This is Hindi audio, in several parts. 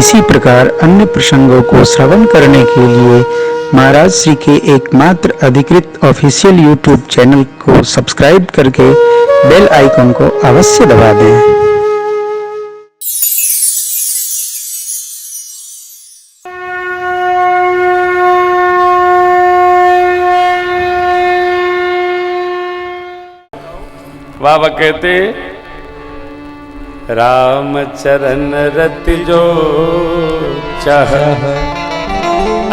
इसी प्रकार अन्य प्रसंगों को श्रवण करने के लिए महाराज श्री के एकमात्र अधिकृत ऑफिशियल यूट्यूब चैनल को सब्सक्राइब करके बेल आइकन को अवश्य दबा दें। बाबा कहते राम चरण रति जो चाह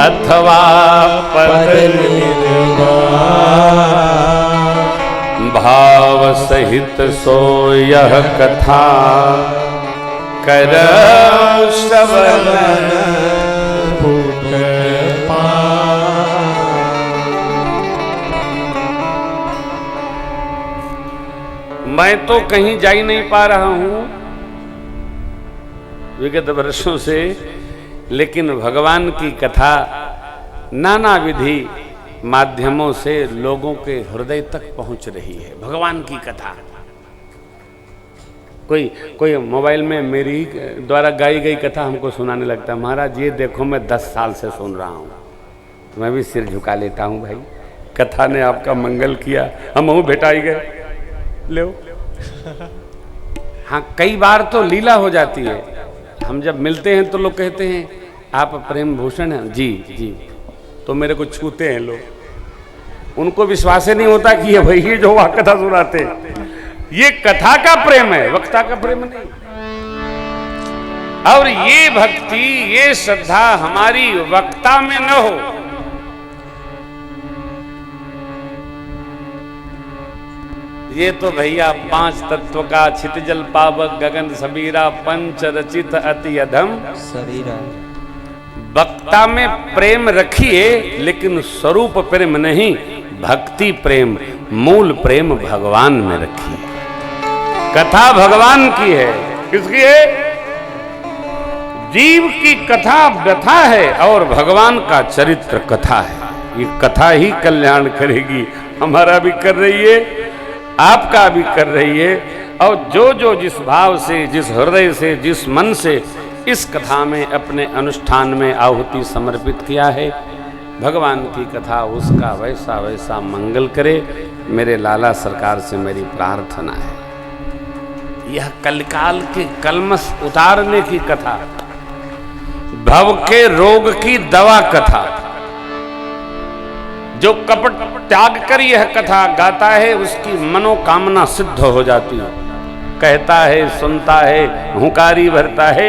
अथवा पद भाव सहित सो यह कथा कर श्रवण मैं तो कहीं जा ही नहीं पा रहा हूं विगत वर्षों से, लेकिन भगवान की कथा नाना विधि माध्यमों से लोगों के हृदय तक पहुंच रही है। भगवान की कथा कोई मोबाइल में मेरी द्वारा गाई गई कथा हमको सुनाने लगता है, महाराज ये देखो मैं 10 साल से सुन रहा हूं। तो मैं भी सिर झुका लेता हूं, भाई कथा ने आपका मंगल किया, हम भेटा ही गए ले। हाँ, कई बार तो लीला हो जाती है। हम जब मिलते हैं तो लोग कहते हैं आप प्रेम भूषण हैं। जी जी, तो मेरे को छूते हैं लोग, उनको विश्वास ही नहीं होता कि ये वही जो वह कथा सुनाते हैं। ये कथा का प्रेम है, वक्ता का प्रेम नहीं। और ये भक्ति, ये श्रद्धा हमारी वक्ता में न हो, ये तो भैया 5 तत्व का क्षितिजल पावक गगन सबीरा पंच रचित अति अधम सबीरा। वक्ता में प्रेम रखिए, लेकिन स्वरूप प्रेम नहीं, भक्ति प्रेम, मूल प्रेम भगवान में रखिए। कथा भगवान की है, किसकी है? जीव की कथा व्यथा है और भगवान का चरित्र कथा है। ये कथा ही कल्याण करेगी, हमारा भी कर रही है, आपका भी कर रही है। और जो जिस भाव से, जिस हृदय से, जिस मन से इस कथा में अपने अनुष्ठान में आहुति समर्पित किया है, भगवान की कथा उसका वैसा वैसा मंगल करे। मेरे लाला सरकार से मेरी प्रार्थना है, यह कलिकाल के कलमश उतारने की कथा, भव के रोग की दवा कथा, जो कपट त्याग कर यह कथा गाता है उसकी मनोकामना सिद्ध हो जाती है। कहता है, सुनता है, हुंकारी भरता है,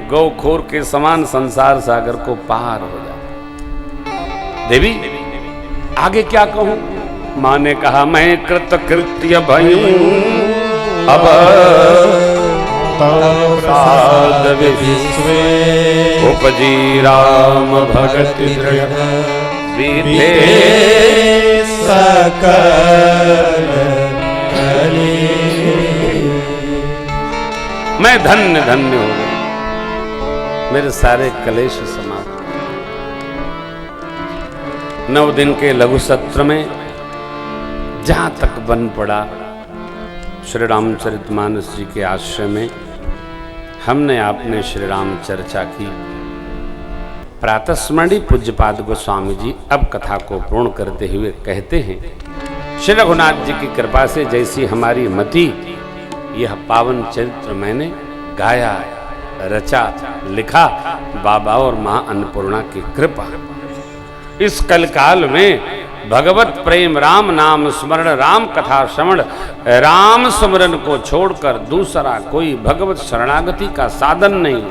गौखोर के समान संसार सागर को पार हो जाता। देवी आगे क्या कहूं? माँ ने कहा मैं कृतकृत्य भयूं अब साध विश्वे उपजी राम भगति दृढ़ विधे सकल कली। मैं धन्य धन्य हो गया, मेरे सारे कलेश समाप्त। 9 दिन के लघु सत्र में जहां तक बन पड़ा, श्री रामचरितमानस जी के आश्रय में हमने आपने श्री राम चर्चा की। प्रातस्मरणीय पूज्यपाद गोस्वामी जी अब कथा को पूर्ण करते हुए कहते हैं, श्री रघुनाथ जी की कृपा से जैसी हमारी मति, यह पावन चरित्र मैंने गाया, रचा, लिखा, बाबा और मां अन्नपूर्णा की कृपा। इस कलकाल में भगवत प्रेम, राम नाम स्मरण, राम कथा श्रवण, राम स्मरण को छोड़कर दूसरा कोई भगवत शरणागति का साधन नहीं।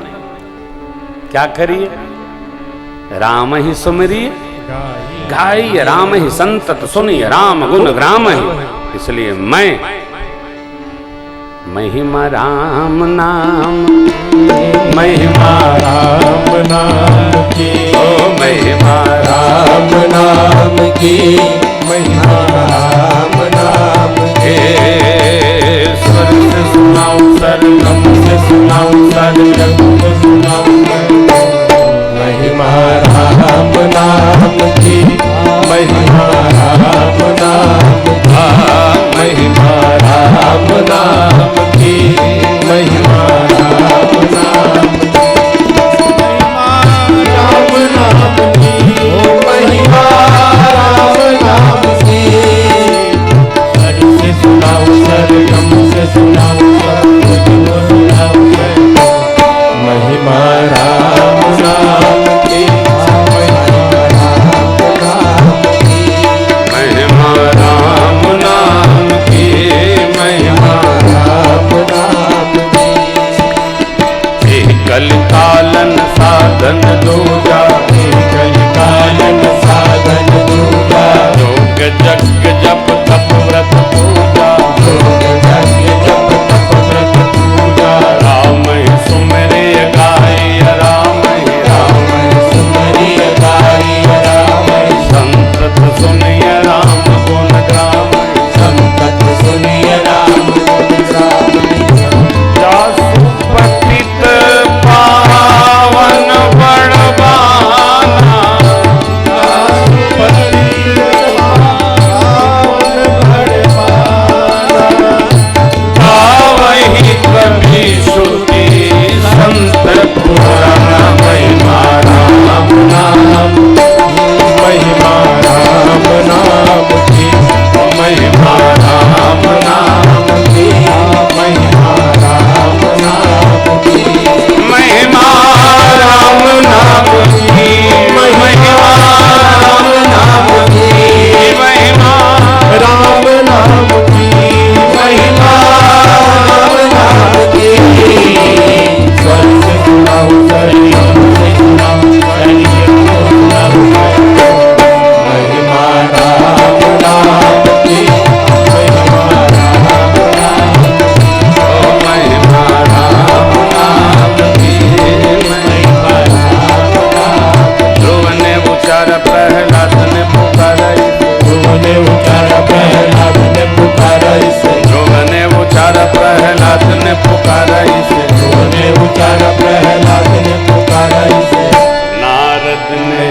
क्या करिए? राम ही सुमरिए गाइए, राम ही संतत सुनिए, राम गुण ग्राम ही। इसलिए मैं महिमा राम नाम, महिमा राम नाम की, ओ महिमा राम नाम की, महिमा राम नाम के। स्वर से सुनाऊं सरगम से सुनाऊं सरगम से सुनाऊं, महिमा राम नाम की, महिमा राम नाम की, महिमा राम नाम की, महिमा राम नाम। महिमा राम नाम की, महिमा राम नाम की, महिमा राम नाम की। कल कालन साधन दूजा, कल कालन साधन दूजा, योग जग जप तप व्रत पूजा, योग यज्ञ जप तप व्रत पूजा, राम ही सुमरे गाय राम ही राम, सुमरिय गाय राम, संतत सुनिय राम गुण ग्राम, संतत सुनिय राम गुण गाम। जासु पतित पावन बड़बाना, गावहि कभी श्रुति संत पुराण, महिमा राम नाम, महिमा राम नाम की, महिमा राम नाम की महिमा राम नाम की, महिमा राम नाम की, महिमा राम नाम की, महिमा राम नाम की, महिमा राम नाम की। स्वर से सुनाओ, सरियम से सुनाओ, सरियम को सुनाओ। महिमा राम नाम की, महिमा राम नाम ओ महिमा राम नाम की, महिमा राम नाम। ध्रुव ने उचार प्रहलाद ने पुकारा, ध्रुव ने उचारा प्रहलाद ने पुकारा इसे, ध्रुव ने उचार प्रहलाद ने पुकारा इसे, ध्रुव ने उचारा प्रहलाद ने पुकारा इसे। नारद ने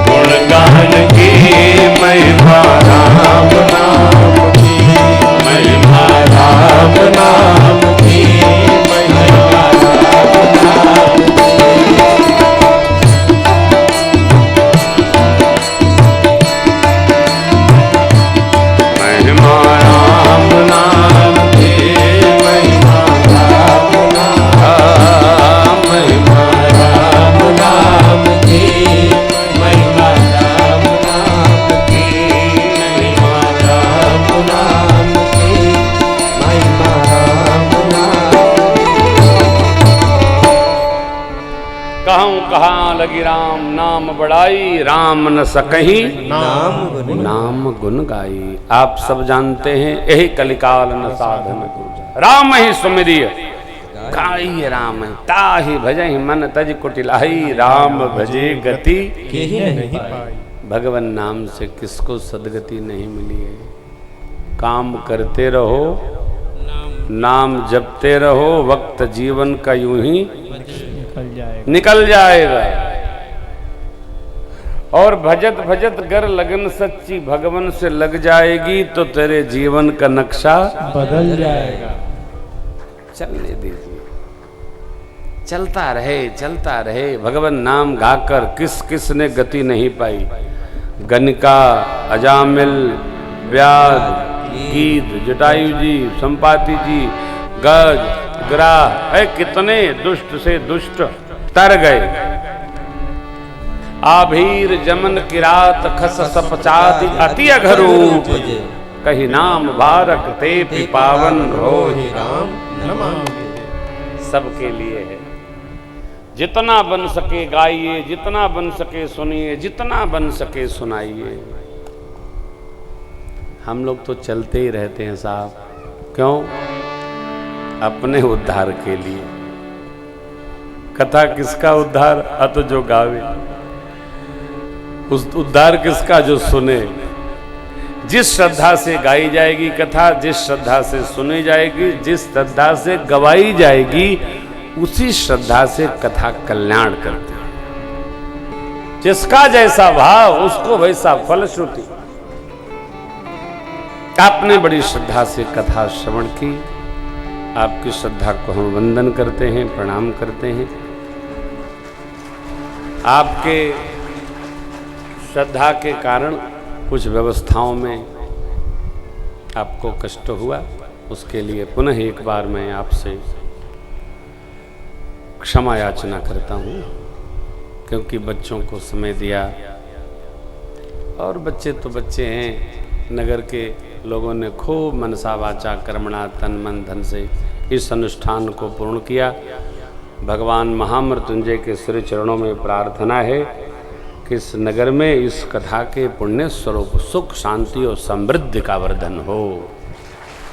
गुणगान की, महिमा राम नाम की, महिमा राम नाम की, महिमा राम नाम की। महिमा राम नाम की, महिमा राम नाम, महिमा राम नाम की, महिमा राम नाम की, महिमा राम नाम की, महिमा राम नाम। कहूँ कहाँ लगी राम नाम बड़ाई, राम न सकही नाम गुण नाम गुण गाई। आप सब जानते हैं यही कलिकाल न साधन दूजा, राम ही सुमिरिय गाई राम, ताहि भजहि मन तज कुटिलाई, राम भजे गति के ही नहीं पाई। भगवान नाम से किसको सदगति नहीं मिली है। काम करते रहो, नाम जपते रहो, वक्त जीवन का यूं ही निकल जाएगा। और भजत भजत गर लगन सच्ची भगवान से लग जाएगी तो तेरे जीवन का नक्शा बदल जाएगा। चलने दीजिए, चलता रहे। भगवान नाम गाकर किस किस ने गति नहीं पाई। गणिका, अजामिल, व्याध, गीत, जटायु जी, संपाति जी, गज, ग्राह, कितने दुष्ट से दुष्ट तर गए। आभीर जमन किरात खस सपचाति अति अघरूप, कही नाम बारक ते पावन हो। राम नमामि। सबके लिए है। जितना बन सके गाइए, जितना बन सके सुनिए, जितना बन सके सुनाइए। हम लोग तो चलते ही रहते हैं साहब। क्यों? अपने उद्धार के लिए। कथा किसका उद्धार? अत जो गावे। उस उद्धार किसका? जो सुने। जिस श्रद्धा से गाई जाएगी कथा, जिस श्रद्धा से सुनी जाएगी, जिस श्रद्धा से गवाई जाएगी, उसी श्रद्धा से कथा कल्याण करती है। जिसका जैसा भाव उसको वैसा फलश्रुति। आपने बड़ी श्रद्धा से कथा श्रवण की, आपकी श्रद्धा को हम वंदन करते हैं, प्रणाम करते हैं। आपके श्रद्धा के कारण कुछ व्यवस्थाओं में आपको कष्ट हुआ, उसके लिए पुनः एक बार मैं आपसे क्षमा याचना करता हूँ, क्योंकि बच्चों को समय दिया और बच्चे तो बच्चे हैं। नगर के लोगों ने खूब मनसा वाचा कर्मणा तन मन धन से इस अनुष्ठान को पूर्ण किया। भगवान महामृत्युंजय के श्री चरणों में प्रार्थना है कि इस नगर में इस कथा के पुण्य स्वरूप सुख शांति और समृद्धि का वर्धन हो।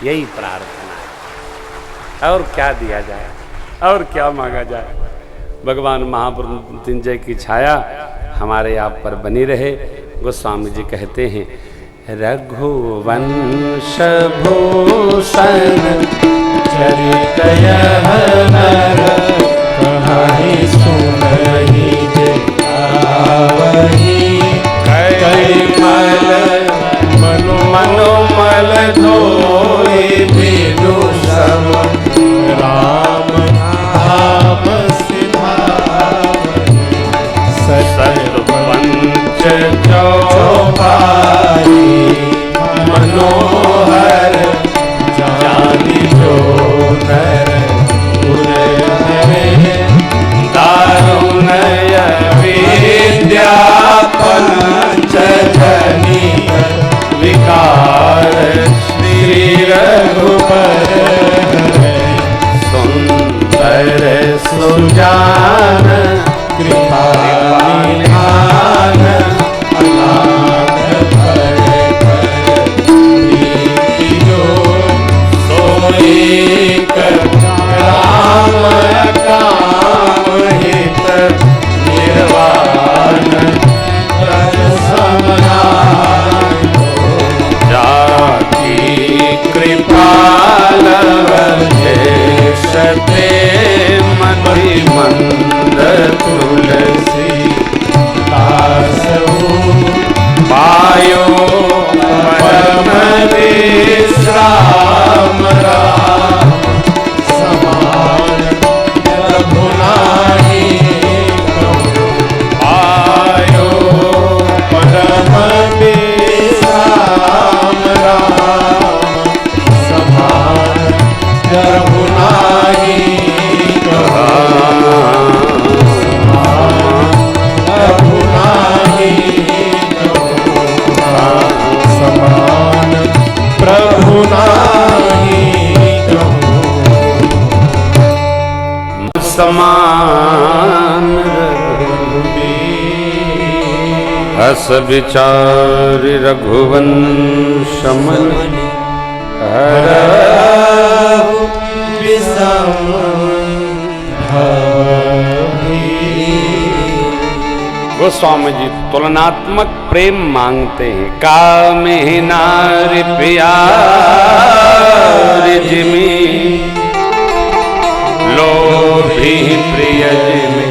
यही प्रार्थना है, और क्या दिया जाए और क्या मांगा जाए। भगवान महामृत्युंजय की छाया हमारे आप पर बनी रहे। गोस्वामी जी कहते हैं, रघुवंश भूषण चरित यह नर कहाई सुनहि जे आवहि कैमल मनोमल धोई बिनु सम राम नाम सिधावहि सतपंच चौपाई मनोहर जानी जो नर दारुणय विद्या पंचजनी विकार श्री रघुबर सुंदर सुजान कृपा निधान अनाथ सोईक राम काम हित निर्वाण जाति कृपाल वशते मति मंद तुलसी दासहु पायो परम विश्राम राम समान रघुनाही आयो परम विश्राम राम समान रघुनाही रघुनाही समान प्रभु नाही समान हस विचार रघुवंश मन हरहु विषम गोस्वामी जी तुलनात्मक प्रेम मांगते हैं। कामे नारी प्यार जिमी लोभी प्रिय जिमी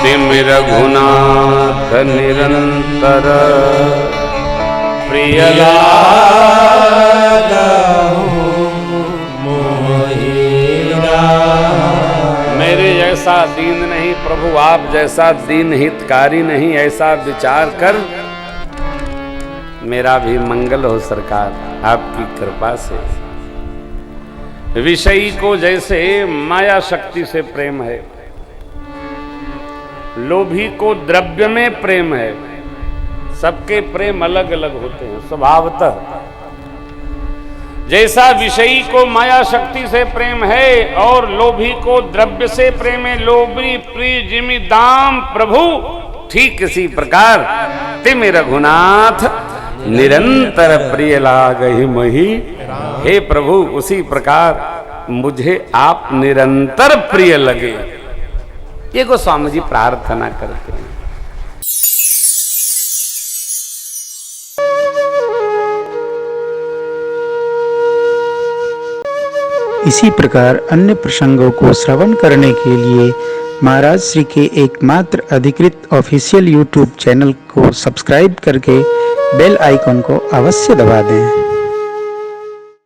तिम रघुनाथ निरंतर प्रिय मेरे जैसा दीन नहीं प्रभु, आप जैसा दीन हितकारी नहीं, ऐसा विचार कर मेरा भी मंगल हो सरकार आपकी कृपा से। विषयी को जैसे माया शक्ति से प्रेम है, लोभी को द्रव्य में प्रेम है। सबके प्रेम अलग अलग होते हैं स्वभावतः। जैसा विषयी को माया शक्ति से प्रेम है और लोभी को द्रव्य से प्रेम है, लोभी प्रिय जिमि दाम प्रभु, ठीक इसी प्रकार तिम रघुनाथ निरंतर प्रिय लागहि मही। हे प्रभु उसी प्रकार मुझे आप निरंतर प्रिय लगे। ये गोस्वामी जी प्रार्थना करते हैं। इसी प्रकार अन्य प्रसंगों को श्रवण करने के लिए महाराज श्री के एकमात्र अधिकृत ऑफिशियल यूट्यूब चैनल को सब्सक्राइब करके बेल आइकन को अवश्य दबा दें।